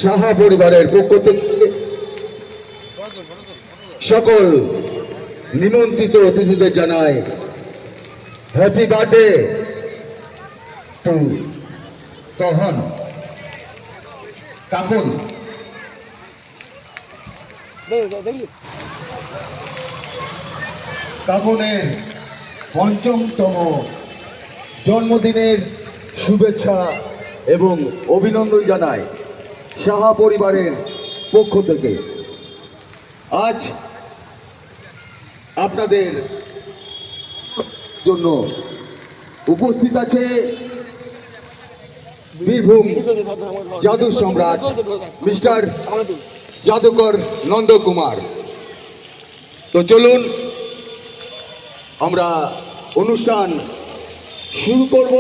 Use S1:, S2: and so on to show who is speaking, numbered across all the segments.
S1: সাহা পরিবারের পক্ষ থেকে সকল নিমন্ত্রিত অতিথিদের জানাই হ্যাপি বার্থডে টু তহন কাকুন। কাকুনের পঞ্চমতম জন্মদিনের শুভেচ্ছা এবং অভিনন্দন জানাই সাহা পরিবারের পক্ষ থেকে। আজ আপনাদের জন্য উপস্থিত আছে বীরভূম জাদু সম্রাট মিস্টার জাদুকর নন্দকুমার। তো চলুন আমরা অনুষ্ঠান শুরু করব।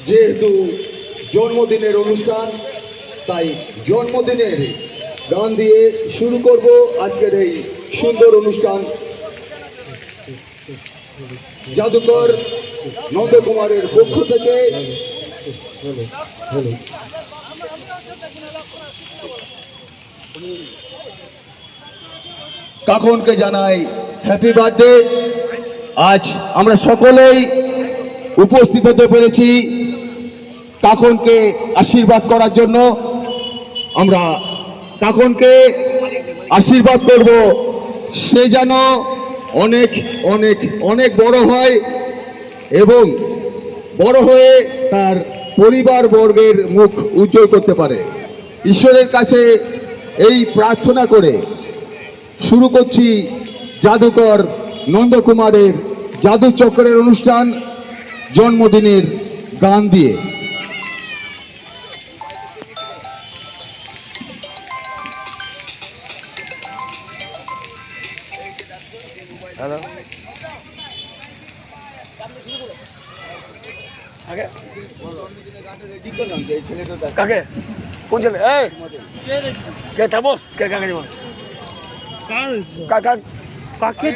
S1: যেহেতু জন্মদিনের অনুষ্ঠান, তাই জন্মদিনের গান দিয়ে শুরু করব আজকের এই সুন্দর অনুষ্ঠান। জাদুকর নন্দকুমারের পক্ষ থেকে কাকুনকে জানাই হ্যাপি বার্থডে। আজ আমরা সকলেই উপস্থিত হতে পেরেছি কাকুনকে আশীর্বাদ করার জন্য। আমরা কাকুনকে আশীর্বাদ করব সে যেন অনেক অনেক অনেক বড় হয় এবং বড় হয়ে তার পরিবার বর্গের মুখ উজ্জ্বল করতে পারে। ঈশ্বরের কাছে এই প্রার্থনা করে শুরু করছি জাদুকর নন্দকুমারের জাদু চক্রের অনুষ্ঠান জন্মদিনের গান দিয়ে।
S2: হ্যালো, কাকে কোন ছেলে? কে তাপস? কে কাকে জীবন? কাকা কাকে